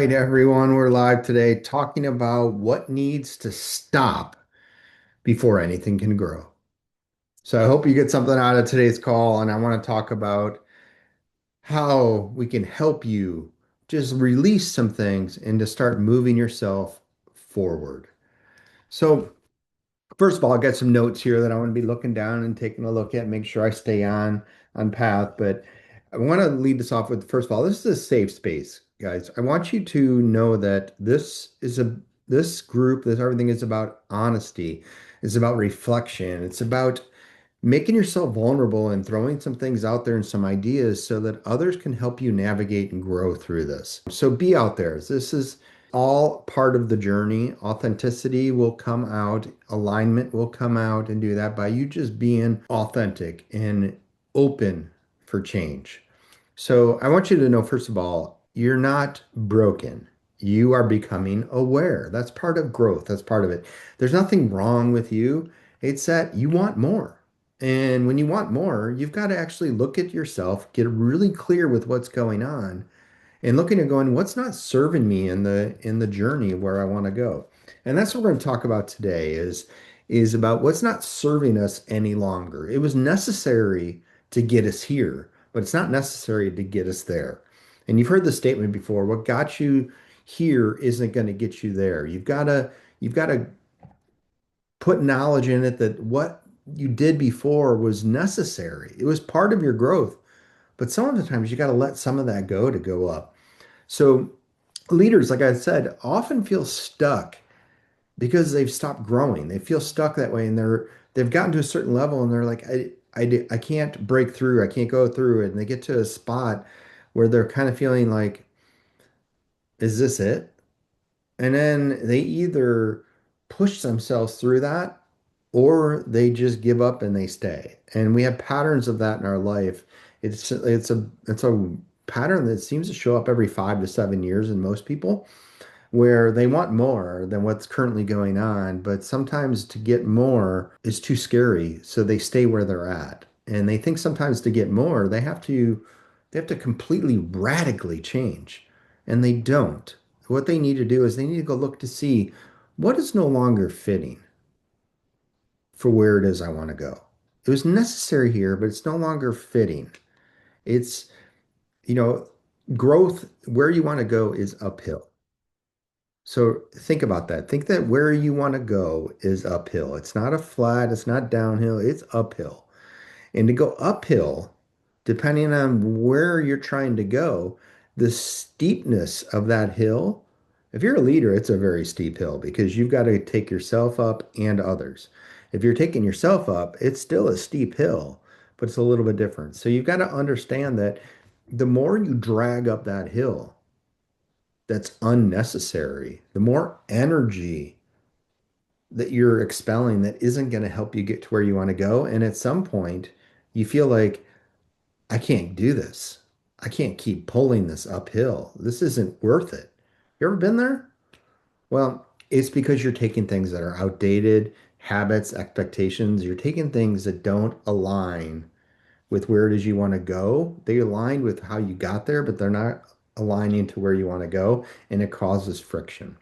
right, everyone, we're live today talking about what needs to stop before anything can grow. So I hope you get something out of today's call, and I want to talk about how we can help you just release some things and to start moving yourself forward. So first of all, I got some notes here that I want to be looking down and taking a look at, make sure I stay on path. But I want to lead this off with, first of all, this is a safe space, guys. I want you to know that this group, this everything is about honesty. It's about reflection. It's about making yourself vulnerable and throwing some things out there and some ideas so that others can help you navigate and grow through this. So be out there. This is all part of the journey. Authenticity will come out, alignment will come out, and do that by you just being authentic and open for change. So I want you to know, first of all, you're not broken. You are becoming aware. That's part of growth. That's part of it. There's nothing wrong with you. It's that you want more. And when you want more, you've got to actually look at yourself, get really clear with what's going on, and looking at going, what's not serving me in the journey of where I want to go. And that's what we're going to talk about today is about what's not serving us any longer. It was necessary to get us here, but it's not necessary to get us there. And you've heard the statement before, what got you here isn't going to get you there. You've got to put knowledge in it that what you did before was necessary. It was part of your growth. But some of the times you got to let some of that go to go up. So leaders, like I said, often feel stuck because they've stopped growing. They feel stuck that way, and they've gotten to a certain level, and they're like, I can't break through. I can't go through it. And they get to a spot where they're kind of feeling like, is this it? And then they either push themselves through that or they just give up and they stay. And we have patterns of that in our life. It's a pattern that seems to show up every 5 to 7 years in most people, where they want more than what's currently going on, but sometimes to get more is too scary, so they stay where they're at. And they think sometimes to get more, they have to completely radically change. And they don't. What they need to do is they need to go look to see what is no longer fitting for where it is I want to go. It was necessary here, but it's no longer fitting. It's, you know, growth where you want to go is uphill. So think about that. Think that where you want to go is uphill. It's not a flat, it's not downhill, it's uphill. And to go uphill, depending on where you're trying to go, the steepness of that hill, if you're a leader, it's a very steep hill because you've got to take yourself up and others. If you're taking yourself up, it's still a steep hill, but it's a little bit different. So you've got to understand that the more you drag up that hill, that's unnecessary, the more energy that you're expelling that isn't going to help you get to where you want to go. And at some point, you feel like, I can't do this. I can't keep pulling this uphill. This isn't worth it. You ever been there? Well, it's because you're taking things that are outdated, habits, expectations. You're taking things that don't align with where it is you want to go. They align with how you got there, but they're not aligning to where you want to go, and it causes friction.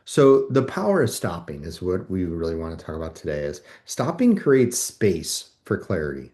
So the power of stopping is what we really want to talk about today is stopping creates space for clarity.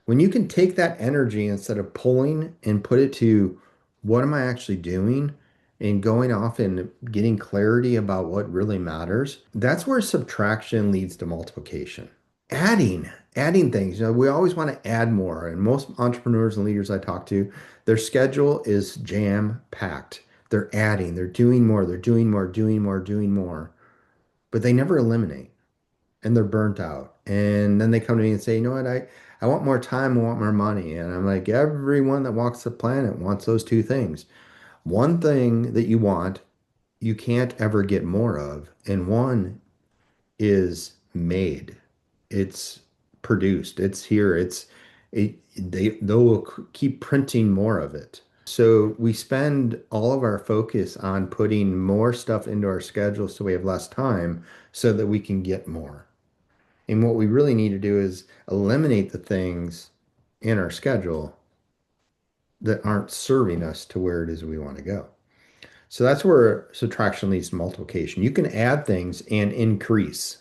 When you can take that energy instead of pulling and put it to what am I actually doing and going off and getting clarity about what really matters, that's where subtraction leads to multiplication. Adding things. We always want to add more. And most entrepreneurs and leaders I talk to, their schedule is jam packed. They're adding, they're doing more, they're doing more, doing more, doing more, but they never eliminate and they're burnt out. And then they come to me and say, you know what, I want more time, I want more money. And I'm like, everyone that walks the planet wants those two things. One thing that you want, you can't ever get more of, and one is made. It's produced. It's here. They'll keep printing more of it. So we spend all of our focus on putting more stuff into our schedule so we have less time so that we can get more. And what we really need to do is eliminate the things in our schedule that aren't serving us to where it is we want to go. So that's where subtraction leads to multiplication. You can add things and increase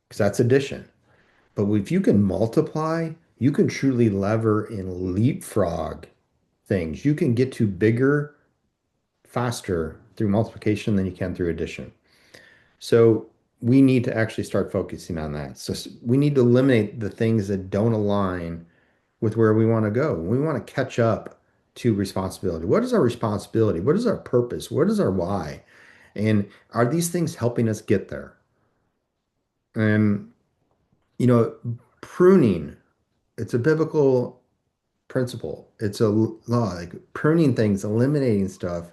because that's addition. But if you can multiply, you can truly lever and leapfrog things. You can get to bigger, faster through multiplication than you can through addition. So we need to actually start focusing on that. So we need to eliminate the things that don't align with where we want to go. We want to catch up to responsibility. What is our responsibility? What is our purpose? What is our why? And are these things helping us get there? And, you know, pruning, it's a biblical principle. It's a law, like pruning things, eliminating stuff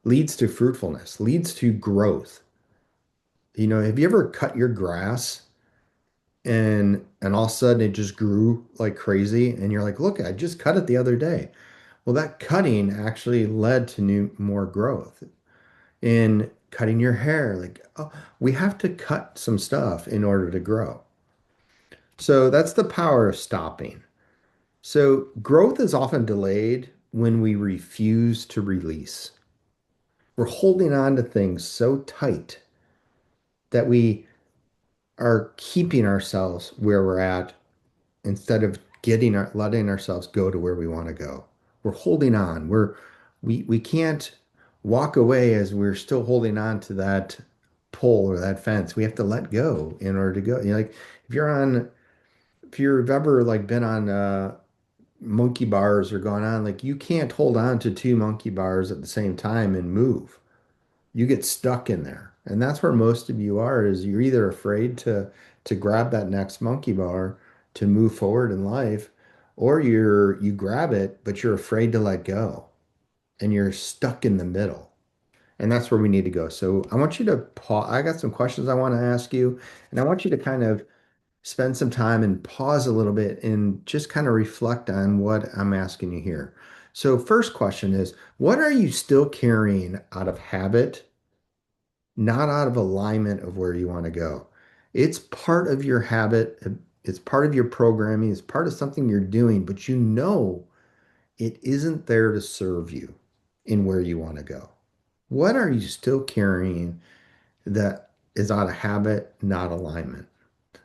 leads to fruitfulness, leads to growth. Have you ever cut your grass and all of a sudden it just grew like crazy and you're like, look, I just cut it the other day. Well, that cutting actually led to more growth. In cutting your hair, like, oh, we have to cut some stuff in order to grow. So that's the power of stopping. So growth is often delayed when we refuse to release. We're holding on to things so tight that we are keeping ourselves where we're at instead of letting ourselves go to where we want to go. We're holding on. We can't walk away as we're still holding on to that pole or that fence. We have to let go in order to go. Like if you're on if you've ever like been on monkey bars or gone on, like you can't hold on to two monkey bars at the same time and move. You get stuck in there. And that's where most of you are, is you're either afraid to grab that next monkey bar to move forward in life, or you grab it, but you're afraid to let go and you're stuck in the middle. And that's where we need to go. So I want you to pause. I got some questions I want to ask you, and I want you to kind of spend some time and pause a little bit and just kind of reflect on what I'm asking you here. So first question is, what are you still carrying out of habit, not out of alignment of where you want to go? It's part of your habit, it's part of your programming, it's part of something you're doing, but you know it isn't there to serve you in where you want to go. What are you still carrying that is out of habit, not alignment?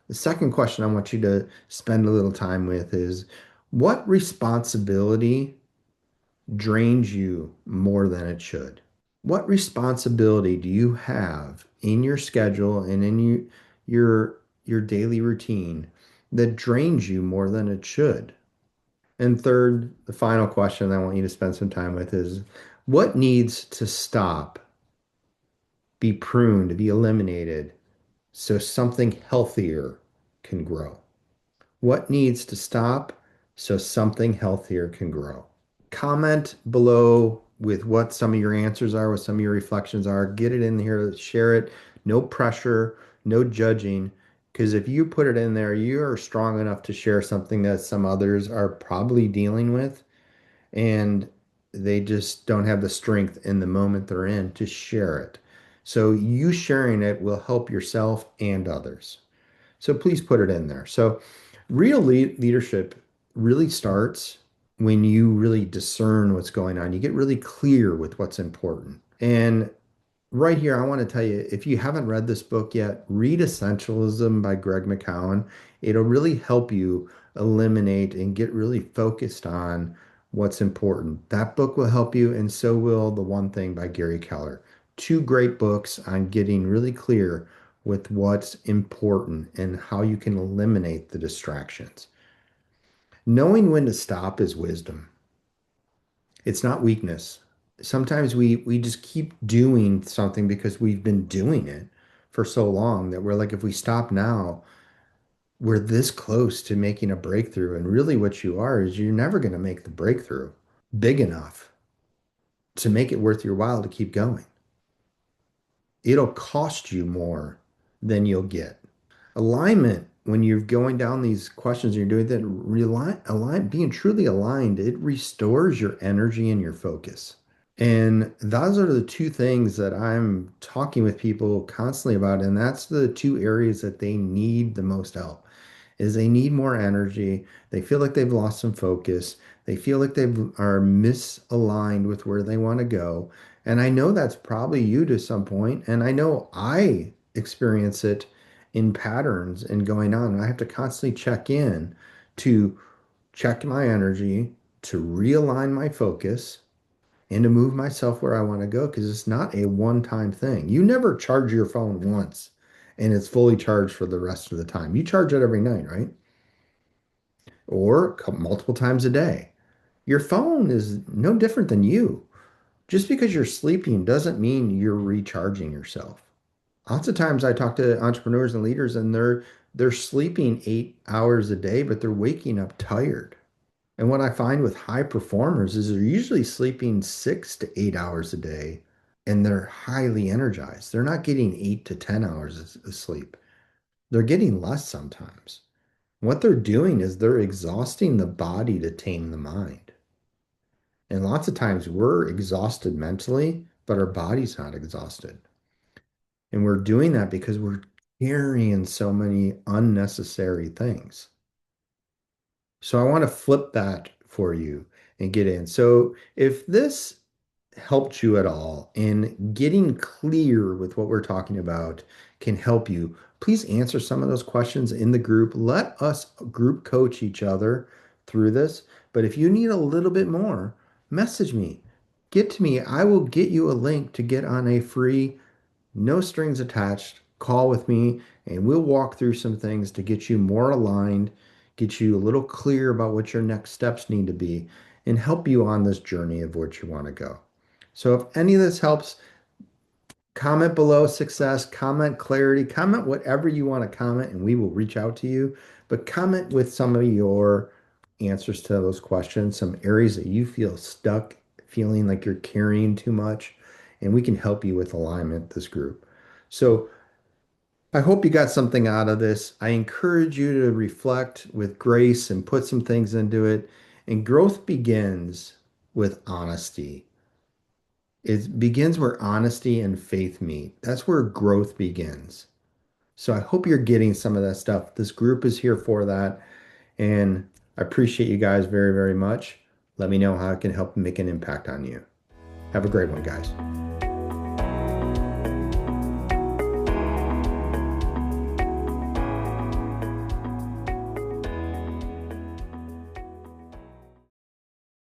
The second question I want you to spend a little time with is, what responsibility drains you more than it should? What responsibility do you have in your schedule and in your daily routine that drains you more than it should? And third, the final question I want you to spend some time with is, what needs to stop, be pruned, be eliminated so something healthier can grow? What needs to stop so something healthier can grow? Comment below with what some of your answers are, what some of your reflections are. Get it in here, share it. No pressure, no judging. Because if you put it in there, you are strong enough to share something that some others are probably dealing with, and they just don't have the strength in the moment they're in to share it. So you sharing it will help yourself and others. So please put it in there. So real leadership really starts when you really discern what's going on. You get really clear with what's important. And right here, I want to tell you, if you haven't read this book yet, read Essentialism by Greg McCowan. It'll really help you eliminate and get really focused on what's important. That book will help you, and so will The One Thing by Gary Keller. Two great books on getting really clear with what's important and how you can eliminate the distractions. Knowing when to stop is wisdom. It's not weakness. Sometimes we just keep doing something because we've been doing it for so long that we're like, if we stop now, we're this close to making a breakthrough. And really what you are is you're never going to make the breakthrough big enough to make it worth your while to keep going. It'll cost you more than you'll get. Alignment, when you're going down these questions, you're doing that, being truly aligned, it restores your energy and your focus. And those are the two things that I'm talking with people constantly about. And that's the two areas that they need the most help, is they need more energy. They feel like they've lost some focus. They feel like are misaligned with where they want to go. And I know that's probably you to some point, and I know I experience it in patterns and going on. And I have to constantly check in to check my energy, to realign my focus, and to move myself where I want to go because it's not a one-time thing. You never charge your phone once and it's fully charged for the rest of the time. You charge it every night, right? Or multiple times a day. Your phone is no different than you. Just because you're sleeping doesn't mean you're recharging yourself. Lots of times I talk to entrepreneurs and leaders and they're sleeping 8 hours a day, but they're waking up tired. And what I find with high performers is they're usually sleeping 6 to 8 hours a day and they're highly energized. They're not getting 8 to 10 hours of sleep. They're getting less sometimes. What they're doing is they're exhausting the body to tame the mind. And lots of times we're exhausted mentally, but our body's not exhausted. And we're doing that because we're carrying so many unnecessary things. So I want to flip that for you and get in. So if this helped you at all in getting clear with what we're talking about can help you, please answer some of those questions in the group. Let us group coach each other through this. But if you need a little bit more, message me. Get to me. I will get you a link to get on a free, no strings attached call with me, and we'll walk through some things to get you more aligned, get you a little clear about what your next steps need to be, and help you on this journey of where you want to go. So if any of this helps, comment below success, comment clarity, comment whatever you want to comment, and we will reach out to you. But comment with some of your answers to those questions, some areas that you feel stuck, feeling like you're carrying too much, and we can help you with alignment, this group. So I hope you got something out of this. I encourage you to reflect with grace and put some things into it. And growth begins with honesty. It begins where honesty and faith meet. That's where growth begins. So I hope you're getting some of that stuff. This group is here for that. And I appreciate you guys very, very much. Let me know how I can help make an impact on you. Have a great one, guys.